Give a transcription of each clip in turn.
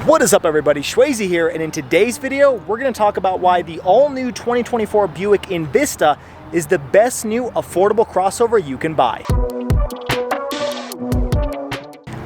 What is up, everybody? Shwazy here, and in today's video we're going to talk about why the all-new 2024 Buick Envista is the best new affordable crossover you can buy.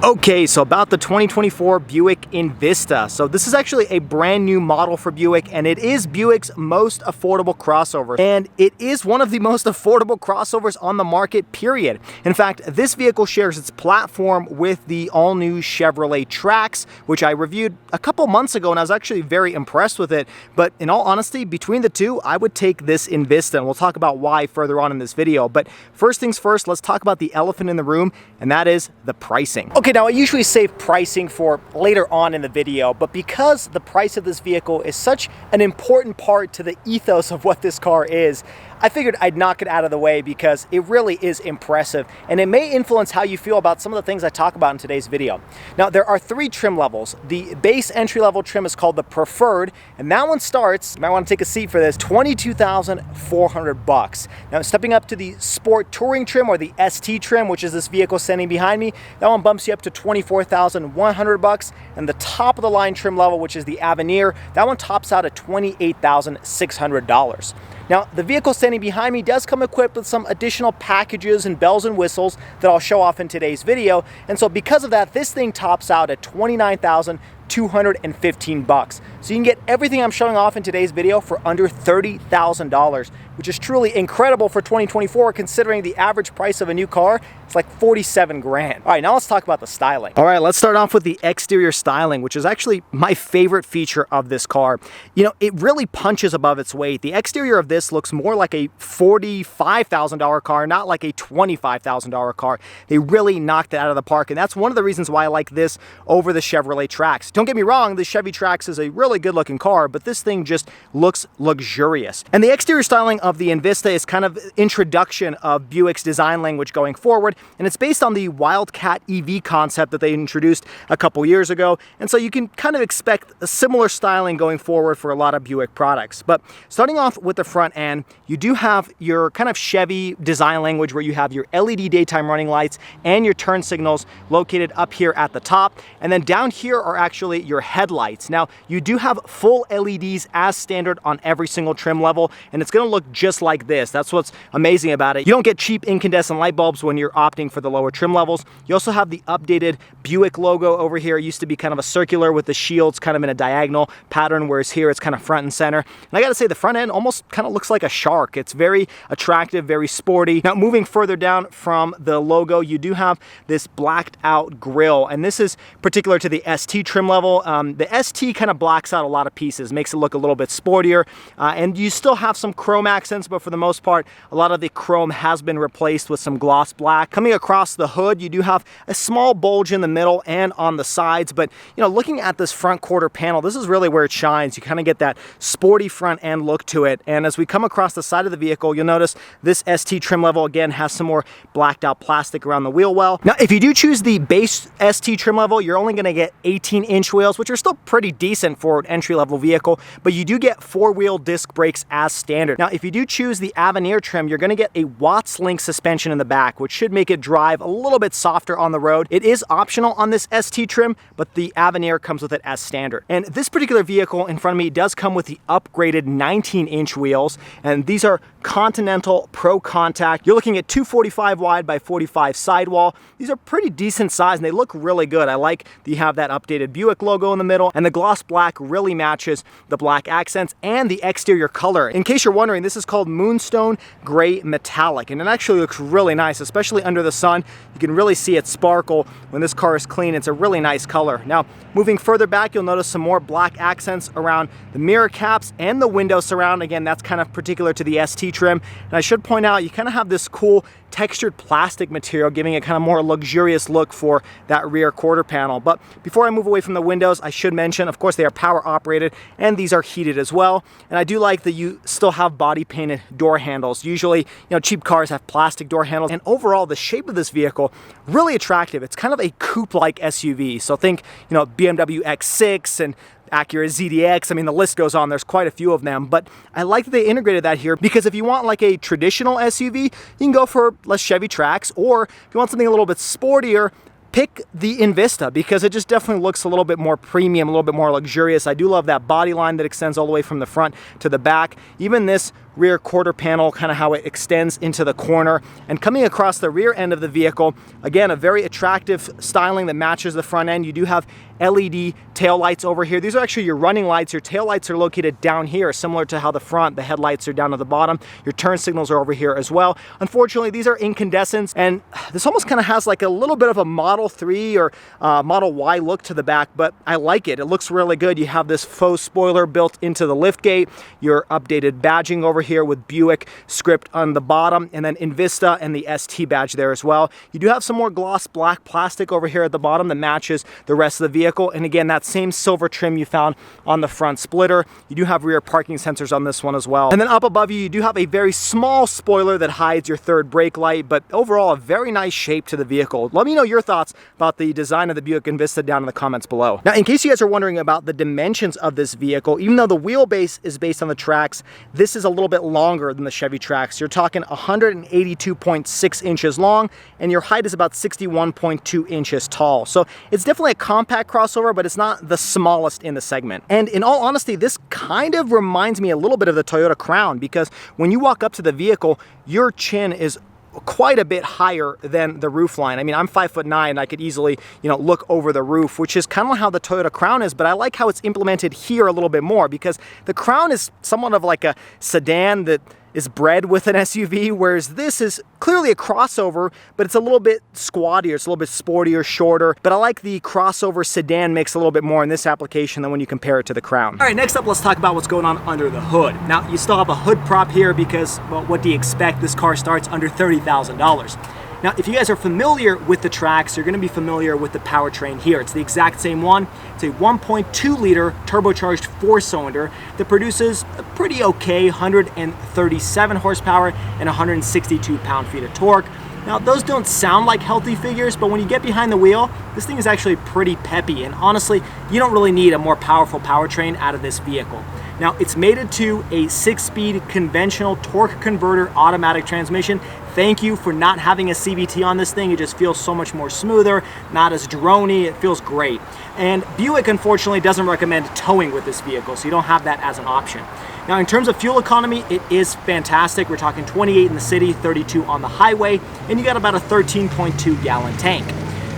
Okay, so about the 2024 Buick Envista. So this is actually a brand new model for Buick, and it is Buick's most affordable crossover. And it is one of the most affordable crossovers on the market, period. In fact, this vehicle shares its platform with the all-new Chevrolet Trax, which I reviewed a couple months ago, and I was actually very impressed with it. But in all honesty, between the two, I would take this Envista, and we'll talk about why further on in this video. But first things first, let's talk about the elephant in the room, and that is the pricing. Okay, now I usually save pricing for later on in the video, but because the price of this vehicle is such an important part to the ethos of what this car is, I figured I'd knock it out of the way because it really is impressive, and it may influence how you feel about some of the things I talk about in today's video. Now, there are three trim levels. The base entry-level trim is called the Preferred, and that one starts, you might want to take a seat for this, $22,400. Now, stepping up to the Sport Touring trim, or the ST trim, which is this vehicle standing behind me, that one bumps you up to $24,100, and the top of the line trim level, which is the Avenir, that one tops out at $28,600. Now, the vehicle standing behind me does come equipped with some additional packages and bells and whistles that I'll show off in today's video, and so because of that, this thing tops out at $29,215. So you can get everything I'm showing off in today's video for under $30,000, which is truly incredible for 2024, considering the average price of a new car is like 47 grand. All right, now let's talk about the styling. All right, let's start off with the exterior styling, which is actually my favorite feature of this car. You know, it really punches above its weight. The exterior of this looks more like a $45,000 car, not like a $25,000 car. They really knocked it out of the park, and that's one of the reasons why I like this over the Chevrolet Trax. Don't get me wrong, the Chevy Trax is a really good looking car, but this thing just looks luxurious. And the exterior styling of the Envista is kind of introduction of Buick's design language going forward, and it's based on the Wildcat EV concept that they introduced a couple years ago, and so you can kind of expect a similar styling going forward for a lot of Buick products. But starting off with the front end, you do have your kind of Chevy design language where you have your LED daytime running lights and your turn signals located up here at the top, and then down here are actually your headlights. Now, you do have full LEDs as standard on every single trim level, and it's going to look just like this. That's what's amazing about it. You don't get cheap incandescent light bulbs when you're opting for the lower trim levels. You also have the updated Buick logo over here. It used to be kind of a circular with the shields kind of in a diagonal pattern, whereas here it's kind of front and center. And I gotta say, the front end almost kind of looks like a shark. It's very attractive, very sporty. Now, moving further down from the logo, you do have this blacked out grille, and this is particular to the ST trim level. The ST kind of blacks out a lot of pieces, makes it look a little bit sportier, and you still have some chrome accents, but for the most part, a lot of the chrome has been replaced with some gloss black. Coming across the hood, you do have a small bulge in the middle and on the sides, but you know, looking at this front quarter panel, this is really where it shines. You kind of get that sporty front end look to it, and as we come across the side of the vehicle, you'll notice this ST trim level again has some more blacked out plastic around the wheel well. Now, if you do choose the base ST trim level, you're only going to get 18-inch wheels, which are still pretty decent for an entry-level vehicle, but you do get four-wheel disc brakes as standard. Now, if you do choose the Avenir trim, you're going to get a Watts Link suspension in the back, which should make it drive a little bit softer on the road. It is optional on this ST trim, but the Avenir comes with it as standard. And this particular vehicle in front of me does come with the upgraded 19-inch wheels, and these are Continental Pro Contact. You're looking at 245 wide by 45 sidewall. These are pretty decent size, and they look really good. I like that you have that updated Buick logo in the middle, and the gloss black really matches the black accents and the exterior color. In case you're wondering, this is called Moonstone Gray Metallic, and it actually looks really nice, especially under the sun. You can really see it sparkle when this car is clean. It's a really nice color. Now, moving further back, you'll notice some more black accents around the mirror caps and the window surround. Again, that's kind of particular to the ST trim. And I should point out, you kind of have this cool textured plastic material, giving it kind of more luxurious look for that rear quarter panel. But before I move away from the windows, I should mention, of course, they are power operated, and these are heated as well. And I do like that you still have body painted door handles. Usually, you know, cheap cars have plastic door handles, and overall, the shape of this vehicle, really attractive. It's kind of a coupe-like SUV. So think, you know, BMW X6 and Acura ZDX. I mean, the list goes on. There's quite a few of them, but I like that they integrated that here, because if you want like a traditional SUV, you can go for less Chevy Trax, or if you want something a little bit sportier, pick the Envista because it just definitely looks a little bit more premium, a little bit more luxurious. I do love that body line that extends all the way from the front to the back. Even this rear quarter panel, kind of how it extends into the corner, and coming across the rear end of the vehicle, again, a very attractive styling that matches the front end. You do have LED tail lights over here. These are actually your running lights. Your tail lights are located down here, similar to how the front, the headlights are down at the bottom. Your turn signals are over here as well. Unfortunately, these are incandescents, and this almost kind of has like a little bit of a Model 3 or Model Y look to the back, but I like it. It looks really good. You have this faux spoiler built into the liftgate, your updated badging over here with Buick script on the bottom, and then Envista and the ST badge there as well. You do have some more gloss black plastic over here at the bottom that matches the rest of the vehicle, and again, that same silver trim you found on the front splitter. You do have rear parking sensors on this one as well. And then up above you, you do have a very small spoiler that hides your third brake light, but overall a very nice shape to the vehicle. Let me know your thoughts about the design of the Buick Envista down in the comments below. Now, in case you guys are wondering about the dimensions of this vehicle, even though the wheelbase is based on the Trax, this is a little bit longer than the Chevy Trax. You're talking 182.6 inches long, and your height is about 61.2 inches tall. So it's definitely a compact crossover, but it's not the smallest in the segment. And in all honesty, this kind of reminds me a little bit of the Toyota Crown, because when you walk up to the vehicle, your chin is quite a bit higher than the roof line. I mean, I'm 5'9", and I could easily, look over the roof, which is kind of how the Toyota Crown is, but I like how it's implemented here a little bit more, because the Crown is somewhat of like a sedan that is bred with an SUV, whereas this is clearly a crossover, but it's a little bit squattier, it's a little bit sportier, shorter, but I like the crossover sedan mix a little bit more in this application than when you compare it to the Crown. All right, next up, let's talk about what's going on under the hood. Now, you still have a hood prop here because, well, what do you expect? This car starts under $30,000. Now, if you guys are familiar with the Trax, you're gonna be familiar with the powertrain here. It's the exact same one. It's a 1.2 liter turbocharged 4-cylinder that produces a pretty okay 137 horsepower and 162 pound-feet of torque. Now, those don't sound like healthy figures, but when you get behind the wheel, this thing is actually pretty peppy, and honestly, you don't really need a more powerful powertrain out of this vehicle. Now, it's mated to a 6-speed conventional torque converter automatic transmission. Thank you for not having a CVT on this thing. It just feels so much more smoother, not as droney. It feels great. And Buick, unfortunately, doesn't recommend towing with this vehicle, so you don't have that as an option. Now, in terms of fuel economy, it is fantastic. We're talking 28 in the city, 32 on the highway, and you got about a 13.2 gallon tank.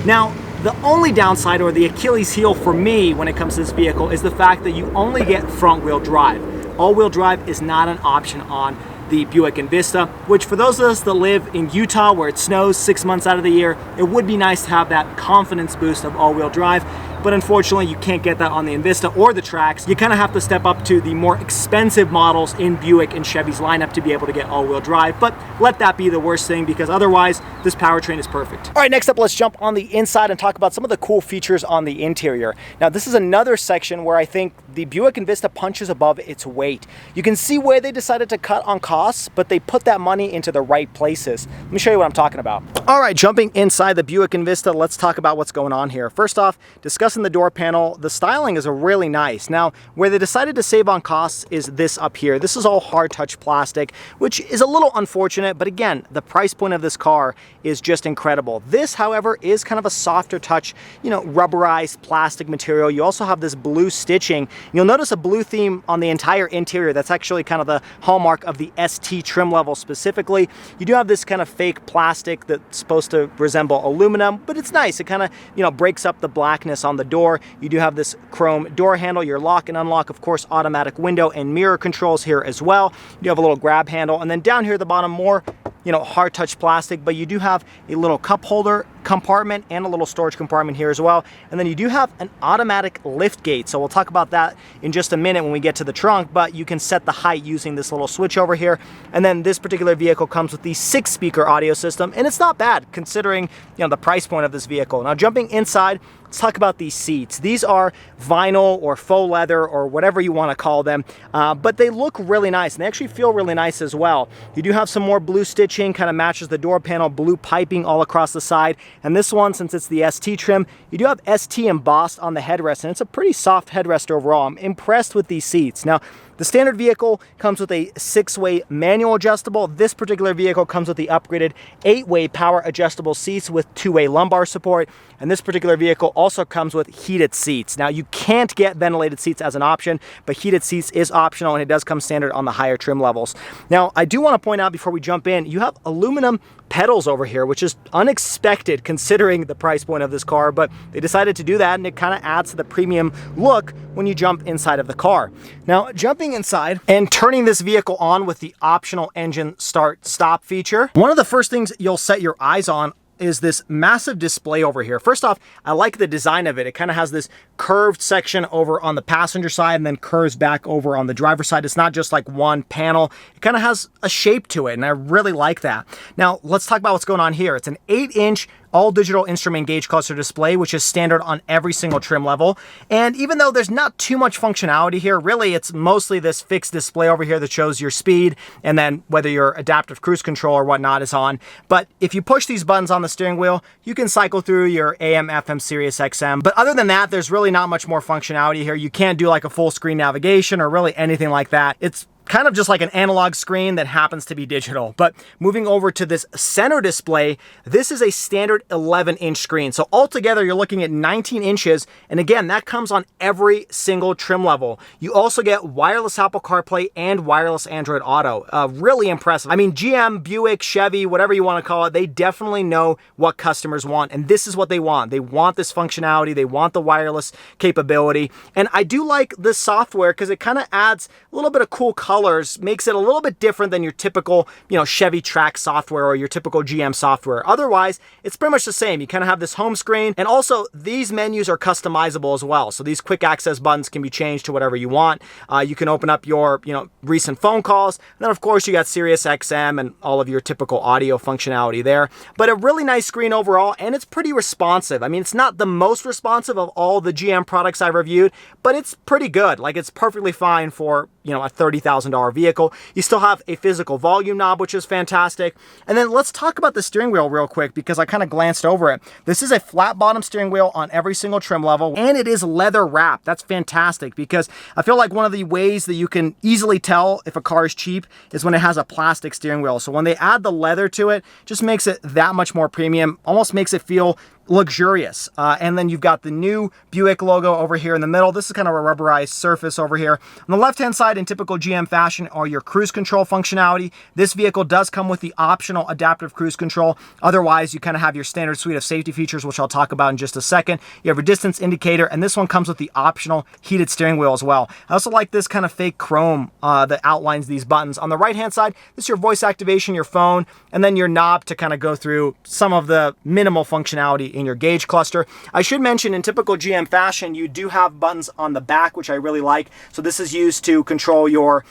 Now, the only downside, or the Achilles heel for me when it comes to this vehicle, is the fact that you only get front-wheel drive. All-wheel drive is not an option on the Buick Envista, which for those of us that live in Utah where it snows 6 months out of the year, it would be nice to have that confidence boost of all-wheel drive, but unfortunately you can't get that on the Envista or the Trax. You kind of have to step up to the more expensive models in Buick and Chevy's lineup to be able to get all-wheel drive, but let that be the worst thing, because otherwise this powertrain is perfect. All right, next up, let's jump on the inside and talk about some of the cool features on the interior. Now, this is another section where I think the Buick Envista punches above its weight. You can see where they decided to cut on costs, but they put that money into the right places. Let me show you what I'm talking about. All right, jumping inside the Buick Envista, let's talk about what's going on here. First off, discussing the door panel, the styling is really nice. Now, where they decided to save on costs is this up here. This is all hard touch plastic, which is a little unfortunate, but again, the price point of this car is just incredible. This, however, is kind of a softer touch, rubberized plastic material. You also have this blue stitching. You'll notice a blue theme on the entire interior. That's actually kind of the hallmark of the ST trim level specifically. You do have this kind of fake plastic that's supposed to resemble aluminum, but it's nice. It kind of, breaks up the blackness on the door. You do have this chrome door handle, your lock and unlock, of course, automatic window and mirror controls here as well. You do have a little grab handle, and then down here at the bottom, more hard touch plastic, but you do have a little cup holder compartment and a little storage compartment here as well. And then you do have an automatic lift gate. So we'll talk about that in just a minute when we get to the trunk, but you can set the height using this little switch over here. And then this particular vehicle comes with the 6-speaker audio system, and it's not bad considering the price point of this vehicle. Now, jumping inside, let's talk about these seats. These are vinyl or faux leather or whatever you want to call them, but they look really nice, and they actually feel really nice as well. You do have some more blue stitching, kind of matches the door panel, blue piping all across the side. And this one, since it's the ST trim, you do have ST embossed on the headrest, and it's a pretty soft headrest overall. I'm impressed with these seats. Now, The standard vehicle comes with a 6-way manual adjustable. This particular vehicle comes with the upgraded 8-way power adjustable seats with 2-way lumbar support. And this particular vehicle also comes with heated seats. Now, you can't get ventilated seats as an option, but heated seats is optional, and it does come standard on the higher trim levels. Now, I do want to point out before we jump in, you have aluminum pedals over here, which is unexpected considering the price point of this car, but they decided to do that, and it kind of adds to the premium look when you jump inside of the car. Now, jumping inside and turning this vehicle on with the optional engine start-stop feature, one of the first things you'll set your eyes on is this massive display over here. First off, I like the design of it. It kind of has this curved section over on the passenger side and then curves back over on the driver's side. It's not just like one panel. It kind of has a shape to it, and I really like that. Now, let's talk about what's going on here. It's an 8-inch all-digital instrument gauge cluster display, which is standard on every single trim level. And even though there's not too much functionality here, really it's mostly this fixed display over here that shows your speed and then whether your adaptive cruise control or whatnot is on. But if you push these buttons on the steering wheel, you can cycle through your AM, FM, Sirius XM. But other than that, there's really not much more functionality here. You can't do like a full screen navigation or really anything like that. It's kind of just like an analog screen that happens to be digital. But moving over to this center display, this is a standard 11-inch screen. So altogether, you're looking at 19 inches. And again, that comes on every single trim level. You also get wireless Apple CarPlay and wireless Android Auto. Really impressive. I mean, GM, Buick, Chevy, whatever you want to call it, they definitely know what customers want. And this is what they want. They want this functionality. They want the wireless capability. And I do like this software because it kind of adds a little bit of cool colors, makes it a little bit different than your typical, Chevy Trax software or your typical GM software. Otherwise, it's pretty much the same. You kind of have this home screen, and also these menus are customizable as well. So these quick access buttons can be changed to whatever you want. You can open up your, recent phone calls. And then of course you got Sirius XM and all of your typical audio functionality there. But a really nice screen overall, and it's pretty responsive. I mean, it's not the most responsive of all the GM products I've reviewed, but it's pretty good. Like, it's perfectly fine for, a $30,000 vehicle. You still have a physical volume knob, which is fantastic. And then let's talk about the steering wheel real quick because I kind of glanced over it. This is a flat bottom steering wheel on every single trim level, and it is leather wrapped. That's fantastic because I feel like one of the ways that you can easily tell if a car is cheap is when it has a plastic steering wheel. So when they add the leather to it, just makes it that much more premium, almost makes it feel luxurious. And then you've got the new Buick logo over here in the middle. This is kind of a rubberized surface over here. On the left-hand side, in typical GM fashion, are your cruise control functionality. This vehicle does come with the optional adaptive cruise control. Otherwise, you kind of have your standard suite of safety features, which I'll talk about in just a second. You have your distance indicator, and this one comes with the optional heated steering wheel as well. I also like this kind of fake chrome that outlines these buttons. On the right-hand side, this is your voice activation, your phone, and then your knob to kind of go through some of the minimal functionality in your gauge cluster. I should mention, in typical GM fashion, you do have buttons on the back, which I really like. So this is used to control your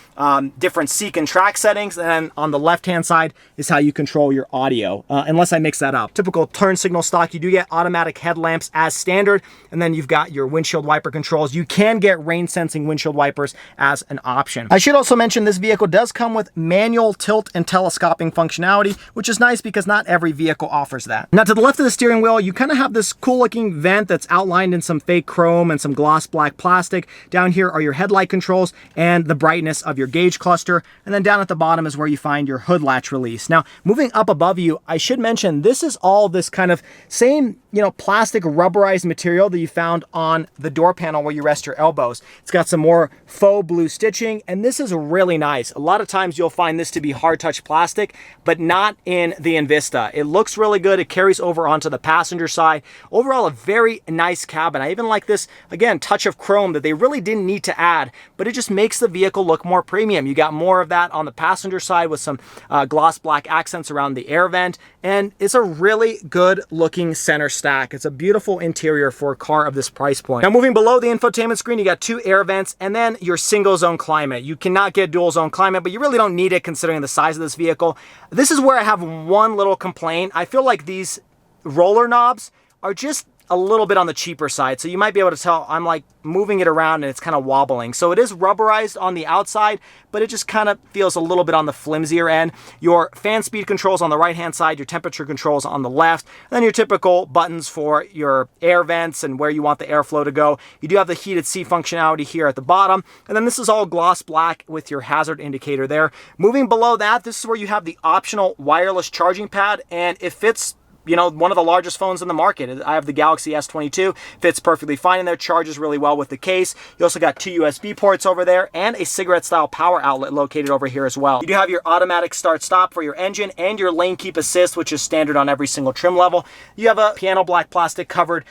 different seek and track settings. And then on the left-hand side is how you control your audio, unless I mix that up. Typical turn signal stock, you do get automatic headlamps as standard. And then you've got your windshield wiper controls. You can get rain sensing windshield wipers as an option. I should also mention this vehicle does come with manual tilt and telescoping functionality, which is nice because not every vehicle offers that. Now, to the left of the steering wheel, you kind of have this cool looking vent that's outlined in some fake chrome and some gloss black plastic. Down here are your headlight controls and the brightness of your gauge cluster. And then down at the bottom is where you find your hood latch release. Now, moving up above you, I should mention this is all this kind of same, plastic rubberized material that you found on the door panel where you rest your elbows. It's got some more faux blue stitching, and this is really nice. A lot of times you'll find this to be hard touch plastic, but not in the Envista. It looks really good. It carries over onto the passenger side. Overall, a very nice cabin. I even like this, again, touch of chrome that they really didn't need to add, but it just makes the vehicle look more premium. You got more of that on the passenger side with some gloss black accents around the air vent, and it's a really good looking center stack. It's a beautiful interior for a car of this price point. Now, moving below the infotainment screen, you got 2 air vents and then your single zone climate. You cannot get dual zone climate, but you really don't need it considering the size of this vehicle. This is where I have one little complaint. I feel like these roller knobs are just a little bit on the cheaper side. So you might be able to tell I'm like moving it around and it's kind of wobbling. So it is rubberized on the outside, but it just kind of feels a little bit on the flimsier end. Your fan speed controls on the right hand side, your temperature controls on the left, and then your typical buttons for your air vents and where you want the airflow to go. You do have the heated seat functionality here at the bottom, and then this is all gloss black with your hazard indicator there. Moving below that, this is where you have the optional wireless charging pad, and it fits, you know, one of the largest phones in the market. I have the Galaxy S22, fits perfectly fine in there, charges really well with the case. You also got 2 USB ports over there and a cigarette style power outlet located over here as well. You do have your automatic start stop for your engine and your lane keep assist, which is standard on every single trim level. You have a piano black plastic covered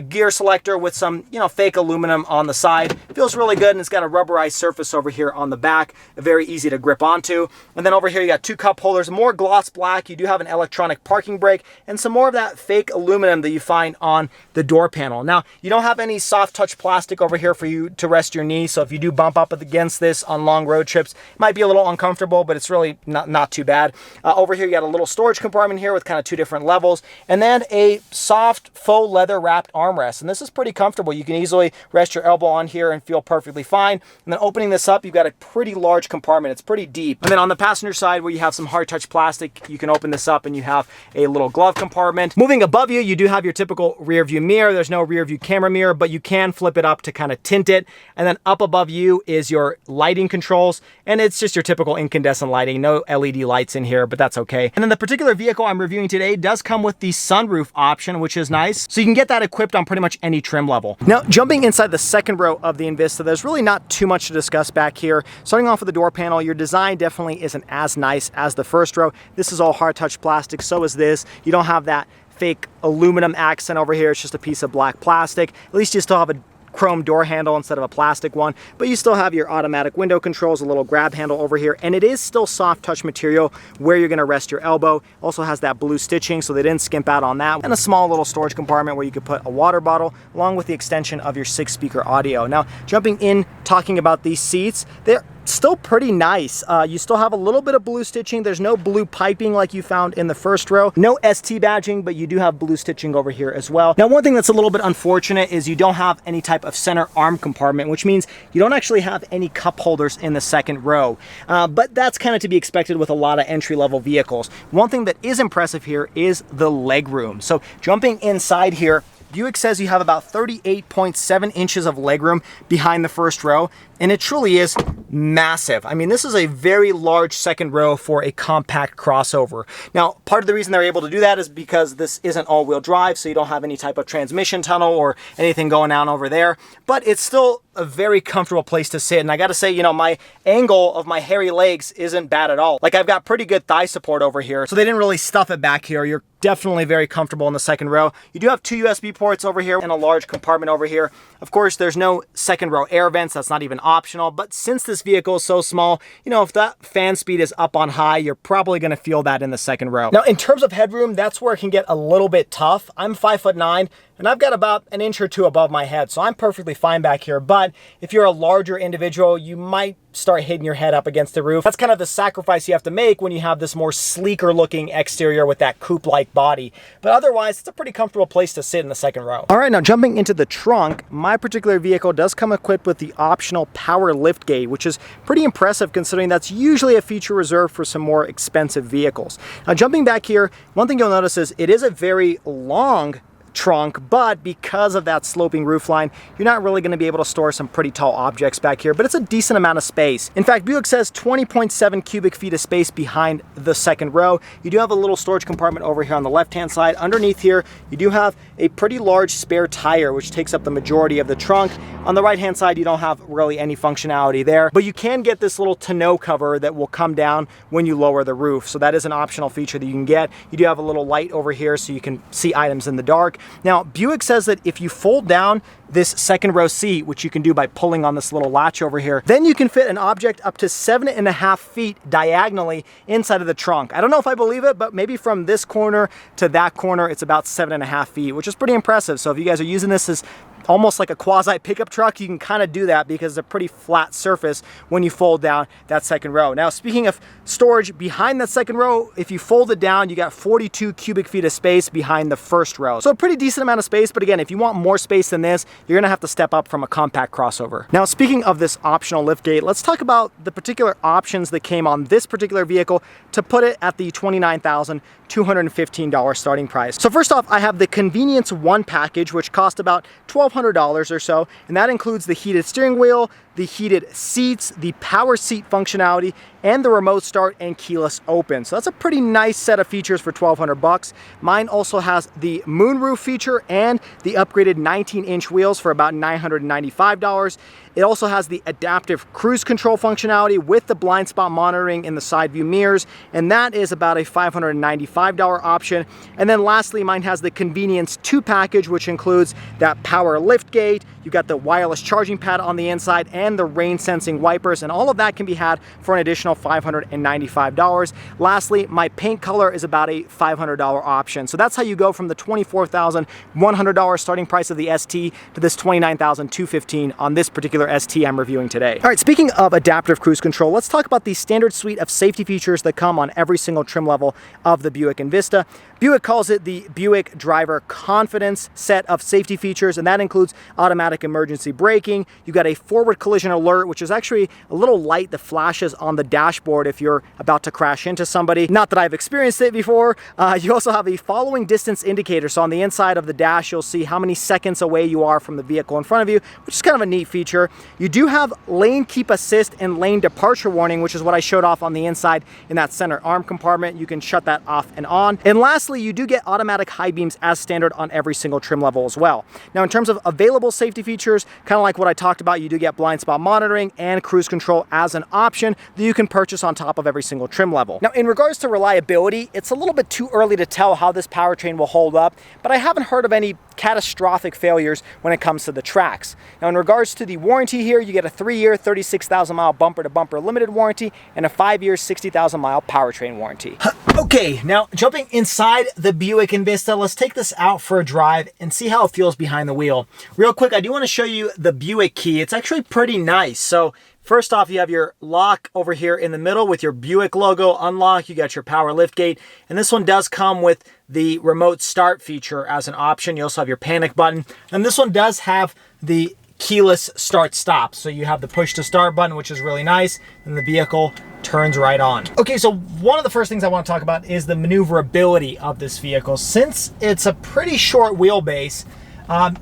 gear selector with some, you know, fake aluminum on the side. Feels really good, and it's got a rubberized surface over here on the back, very easy to grip onto. And then over here you got 2 cup holders, more gloss black. You do have an electronic parking brake and some more of that fake aluminum that you find on the door panel. Now, you don't have any soft touch plastic over here for you to rest your knee, so if you do bump up against this on long road trips, it might be a little uncomfortable, but it's really not too bad. Over here, you got a little storage compartment here with kind of 2 different levels, and then a soft faux leather wrapped armrest, and this is pretty comfortable. You can easily rest your elbow on here and feel perfectly fine. And then opening this up, you've got a pretty large compartment. It's pretty deep. And then on the passenger side, where you have some hard touch plastic, you can open this up and you have a little glove compartment. Moving above you, you do have your typical rear view mirror. There's no rear view camera mirror, but you can flip it up to kind of tint it. And then up above you is your lighting controls, and it's just your typical incandescent lighting. No LED lights in here, but that's okay. And then the particular vehicle I'm reviewing today does come with the sunroof option, which is nice. So you can get that equipped on pretty much any trim level. Now, jumping inside the second row of the Envista, there's really not too much to discuss back here. Starting off with the door panel, your design definitely isn't as nice as the first row. This is all hard touch plastic, so is this. You don't have that fake aluminum accent over here. It's just a piece of black plastic. At least you still have a chrome door handle instead of a plastic one, but you still have your automatic window controls, a little grab handle over here, and it is still soft touch material where you're going to rest your elbow. Also has that blue stitching, so they didn't skimp out on that, and a small little storage compartment where you could put a water bottle along with the extension of your 6-speaker audio. Now, jumping in, talking about these seats, they're still pretty nice. You still have a little bit of blue stitching. There's no blue piping like you found in the first row. No ST badging, but you do have blue stitching over here as well. Now, one thing that's a little bit unfortunate is you don't have any type of center arm compartment, which means you don't actually have any cup holders in the second row. But that's kind of to be expected with a lot of entry-level vehicles. One thing that is impressive here is the leg room. So jumping inside here, Buick says you have about 38.7 inches of legroom behind the first row, and it truly is massive. I mean, this is a very large second row for a compact crossover. Now, part of the reason they're able to do that is because this isn't all-wheel drive, so you don't have any type of transmission tunnel or anything going on over there, but it's still a very comfortable place to sit. And I gotta say, you know, my angle of my hairy legs isn't bad at all. Like, I've got pretty good thigh support over here, so they didn't really stuff it back here. You're definitely very comfortable in the second row. You do have 2 USB ports over here and a large compartment over here. Of course, there's no second row air vents. That's not even optional, but since this vehicle is so small, you know, if that fan speed is up on high, you're probably gonna feel that in the second row. Now, in terms of headroom, that's where it can get a little bit tough. I'm 5'9", and I've got about an inch or 2 above my head, so I'm perfectly fine back here. But if you're a larger individual, you might start hitting your head up against the roof. That's kind of the sacrifice you have to make when you have this more sleeker looking exterior with that coupe-like body. But otherwise, it's a pretty comfortable place to sit in the second row. All right, now jumping into the trunk, my particular vehicle does come equipped with the optional power lift gate, which is pretty impressive considering that's usually a feature reserved for some more expensive vehicles. Now, jumping back here, one thing you'll notice is it is a very long trunk, but because of that sloping roofline, you're not really going to be able to store some pretty tall objects back here, but it's a decent amount of space. In fact, Buick says 20.7 cubic feet of space behind the second row. You do have a little storage compartment over here on the left-hand side. Underneath here, you do have a pretty large spare tire, which takes up the majority of the trunk. On the right-hand side, you don't have really any functionality there, but you can get this little tonneau cover that will come down when you lower the roof. So that is an optional feature that you can get. You do have a little light over here so you can see items in the dark. Now, Buick says that if you fold down this second row seat, which you can do by pulling on this little latch over here, then you can fit an object up to 7.5 feet diagonally inside of the trunk. I don't know if I believe it, but maybe from this corner to that corner, it's about 7.5 feet, which is pretty impressive. So if you guys are using this as almost like a quasi pickup truck, you can kind of do that because it's a pretty flat surface when you fold down that second row. Now, speaking of storage behind that second row, if you fold it down, you got 42 cubic feet of space behind the first row. So a pretty decent amount of space, but again, if you want more space than this, you're gonna have to step up from a compact crossover. Now, speaking of this optional liftgate, let's talk about the particular options that came on this particular vehicle to put it at the $29,215 starting price. So first off, I have the Convenience One package, which cost about $1,200 or so, and that includes the heated steering wheel, the heated seats, the power seat functionality, and the remote start and keyless open. So that's a pretty nice set of features for $1,200. Mine also has the moonroof feature and the upgraded 19-inch wheels for about $995. It also has the adaptive cruise control functionality with the blind spot monitoring in the side view mirrors, and that is about a $595 option. And then lastly, mine has the Convenience 2 package, which includes that power lift gate. You got the wireless charging pad on the inside and the rain sensing wipers, and all of that can be had for an additional $595. Lastly, my paint color is about a $500 option. So that's how you go from the $24,100 starting price of the ST to this $29,215 on this particular ST I'm reviewing today. All right, speaking of adaptive cruise control, let's talk about the standard suite of safety features that come on every single trim level of the Buick Envista. Buick calls it the Buick Driver Confidence set of safety features, and that includes automatic emergency braking. You got a forward collision alert, which is actually a little light that flashes on the dashboard if you're about to crash into somebody. Not that I've experienced it before. You also have a following distance indicator. So on the inside of the dash, you'll see how many seconds away you are from the vehicle in front of you, which is kind of a neat feature. You do have lane keep assist and lane departure warning, which is what I showed off on the inside in that center arm compartment. You can shut that off and on. And lastly, you do get automatic high beams as standard on every single trim level as well. Now, in terms of available safety features, kind of like what I talked about, you do get blind spot monitoring and cruise control as an option that you can purchase on top of every single trim level. Now, in regards to reliability, it's a little bit too early to tell how this powertrain will hold up, but I haven't heard of any catastrophic failures when it comes to the Trax. Now, in regards to the warranty here, you get a 3-year, 36,000 mile bumper-to-bumper limited warranty and a 5-year, 60,000 mile powertrain warranty. Okay, now jumping inside the Buick Envista, let's take this out for a drive and see how it feels behind the wheel. Real quick, I do want to show you the Buick key. It's actually pretty nice. So first off, you have your lock over here in the middle with your Buick logo, unlock, you got your power lift gate, and this one does come with the remote start feature as an option. You also have your panic button, and this one does have the keyless start stop. So you have the push to start button, which is really nice, and the vehicle turns right on. Okay, so one of the first things I want to talk about is the maneuverability of this vehicle. Since it's a pretty short wheelbase,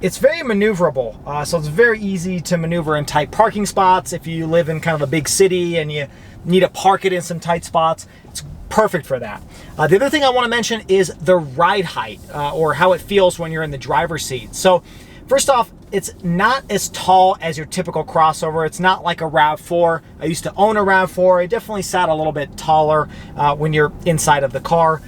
it's very maneuverable. So it's very easy to maneuver in tight parking spots. If you live in kind of a big city and you need to park it in some tight spots, it's perfect for that. The other thing I want to mention is the ride height, or how it feels when you're in the driver's seat. So first off, it's not as tall as your typical crossover. It's not like a RAV4. I used to own a RAV4. It definitely sat a little bit taller when you're inside of the car.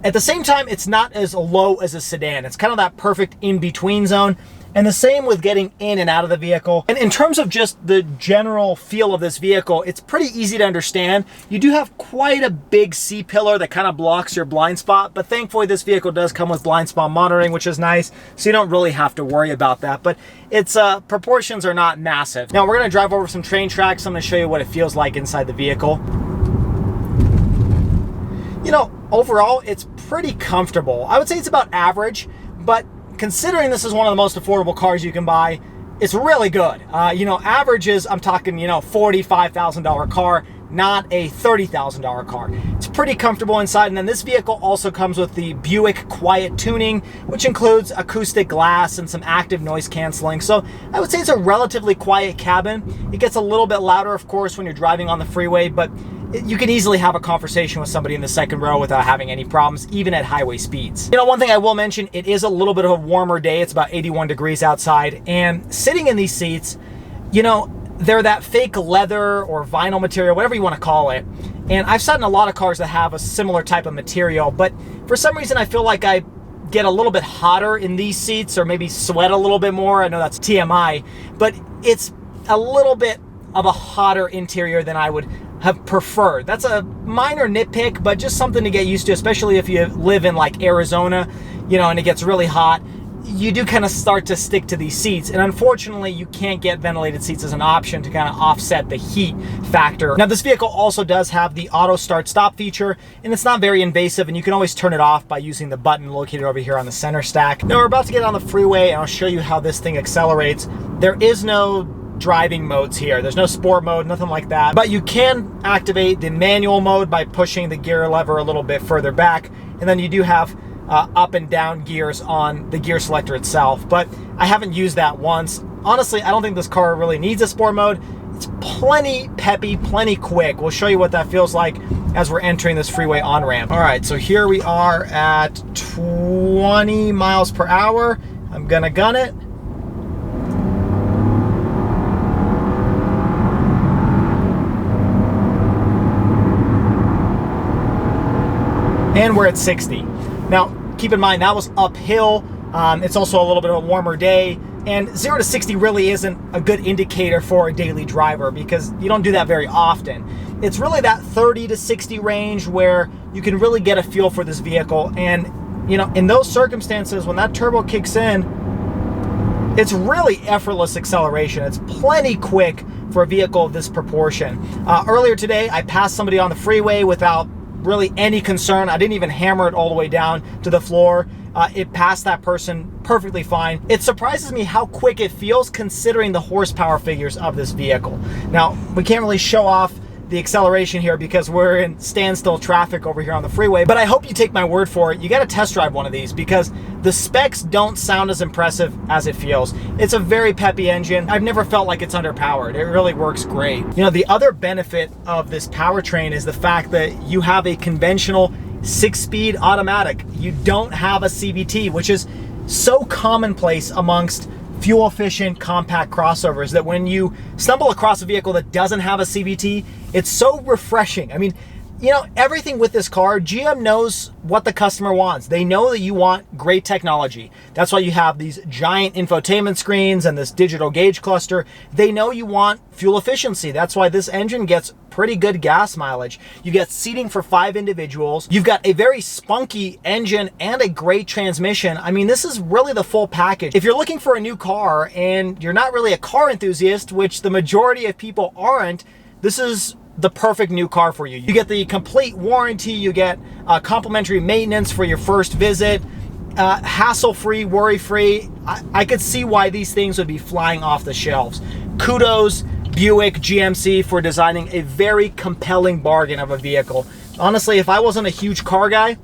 At the same time, it's not as low as a sedan. It's kind of that perfect in-between zone. And the same with getting in and out of the vehicle. And in terms of just the general feel of this vehicle, it's pretty easy to understand. You do have quite a big C-pillar that kind of blocks your blind spot, but thankfully this vehicle does come with blind spot monitoring, which is nice, so you don't really have to worry about that. But its proportions are not massive. Now we're gonna drive over some train tracks. I'm gonna show you what it feels like inside the vehicle. You know, overall, it's pretty comfortable. I would say it's about average, but considering this is one of the most affordable cars you can buy, it's really good. You know, average is, I'm talking, you know, $45,000 car, not a $30,000 car. It's pretty comfortable inside. And then this vehicle also comes with the Buick Quiet Tuning, which includes acoustic glass and some active noise canceling. So I would say it's a relatively quiet cabin. It gets a little bit louder, of course, when you're driving on the freeway, but you can easily have a conversation with somebody in the second row without having any problems, even at highway speeds. You know, one thing I will mention, it is a little bit of a warmer day. It's about 81 degrees outside, and sitting in these seats, you know, they're that fake leather or vinyl material, whatever you want to call it. And I've sat in a lot of cars that have a similar type of material, but for some reason I feel like I get a little bit hotter in these seats, or maybe sweat a little bit more. I know that's TMI, but it's a little bit of a hotter interior than I would have preferred. That's a minor nitpick, but just something to get used to, especially if you live in like Arizona, you know, and it gets really hot. you do kind of start to stick to these seats. And unfortunately, you can't get ventilated seats as an option to kind of offset the heat factor. Now, this vehicle also does have the auto start stop feature, and it's not very invasive, and you can always turn it off by using the button located over here on the center stack. Now, we're about to get on the freeway, and I'll show you how this thing accelerates. There is no driving modes here. There's no sport mode, nothing like that. But you can activate the manual mode by pushing the gear lever a little bit further back, and then you do have up and down gears on the gear selector itself, but I haven't used that once. Honestly, I don't think this car really needs a sport mode. It's plenty peppy, plenty quick. We'll show you what that feels like as we're entering this freeway on-ramp. All right, so here we are at 20 miles per hour. I'm gonna gun it. And we're at 60. Now, keep in mind, that was uphill. It's also a little bit of a warmer day, and 0 to 60 really isn't a good indicator for a daily driver because you don't do that very often. It's really that 30 to 60 range where you can really get a feel for this vehicle. And, you know, in those circumstances, when that turbo kicks in, it's really effortless acceleration. It's plenty quick for a vehicle of this proportion. Earlier today, I passed somebody on the freeway without really any concern. I didn't even hammer it all the way down to the floor. It passed that person perfectly fine. It surprises me how quick it feels considering the horsepower figures of this vehicle. Now, we can't really show off the acceleration here because we're in standstill traffic over here on the freeway, but I hope you take my word for it. You got to test drive one of these because the specs don't sound as impressive as it feels. It's a very peppy engine. I've never felt like it's underpowered. It really works great. You know, the other benefit of this powertrain is the fact that you have a conventional 6-speed automatic. You don't have a CVT, which is so commonplace amongst fuel-efficient compact crossovers that when you stumble across a vehicle that doesn't have a CVT, it's so refreshing. I mean, you know, everything with this car, GM knows what the customer wants. They know that you want great technology. That's why you have these giant infotainment screens and this digital gauge cluster. They know you want fuel efficiency. That's why this engine gets pretty good gas mileage. You get seating for 5 individuals. You've got a very spunky engine and a great transmission. I mean, this is really the full package. If you're looking for a new car and you're not really a car enthusiast, which the majority of people aren't, this is the perfect new car for you. You get the complete warranty, you get complimentary maintenance for your first visit, hassle-free, worry-free. I could see why these things would be flying off the shelves. Kudos, Buick GMC, for designing a very compelling bargain of a vehicle. Honestly, if I wasn't a huge car guy,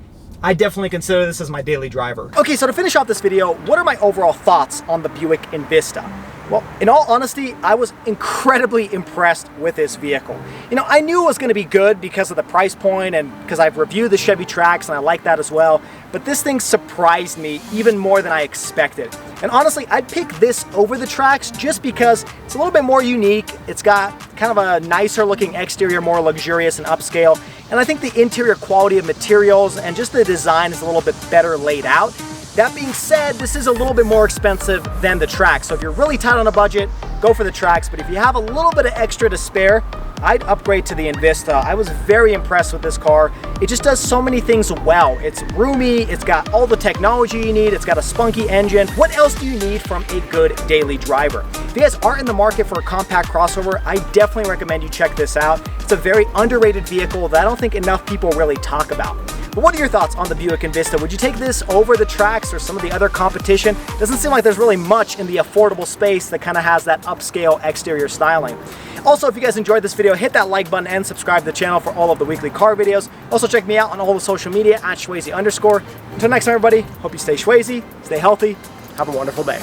I definitely consider this as my daily driver. Okay, so to finish off this video, what are my overall thoughts on the Buick Envista? Well, in all honesty, I was incredibly impressed with this vehicle. You know, I knew it was going to be good because of the price point and because I've reviewed the Chevy Trax and I like that as well, but this thing surprised me even more than I expected. And honestly, I'd pick this over the Trax just because it's a little bit more unique. It's got kind of a nicer looking exterior, more luxurious and upscale. And I think the interior quality of materials and just the design is a little bit better laid out. That being said, this is a little bit more expensive than the Trax. So if you're really tight on a budget, go for the Trax. But if you have a little bit of extra to spare, I'd upgrade to the Envista. I was very impressed with this car. It just does so many things well. It's roomy, it's got all the technology you need, it's got a spunky engine. What else do you need from a good daily driver? If you guys are in the market for a compact crossover, I definitely recommend you check this out. It's a very underrated vehicle that I don't think enough people really talk about. But what are your thoughts on the Buick Envista? Would you take this over the Trax or some of the other competition? Doesn't seem like there's really much in the affordable space that kind of has that upscale exterior styling. Also, if you guys enjoyed this video, hit that like button and subscribe to the channel for all of the weekly car videos. Also, check me out on all the social media at Schwazy_. Until next time, everybody, hope you stay Schwazy, stay healthy, have a wonderful day.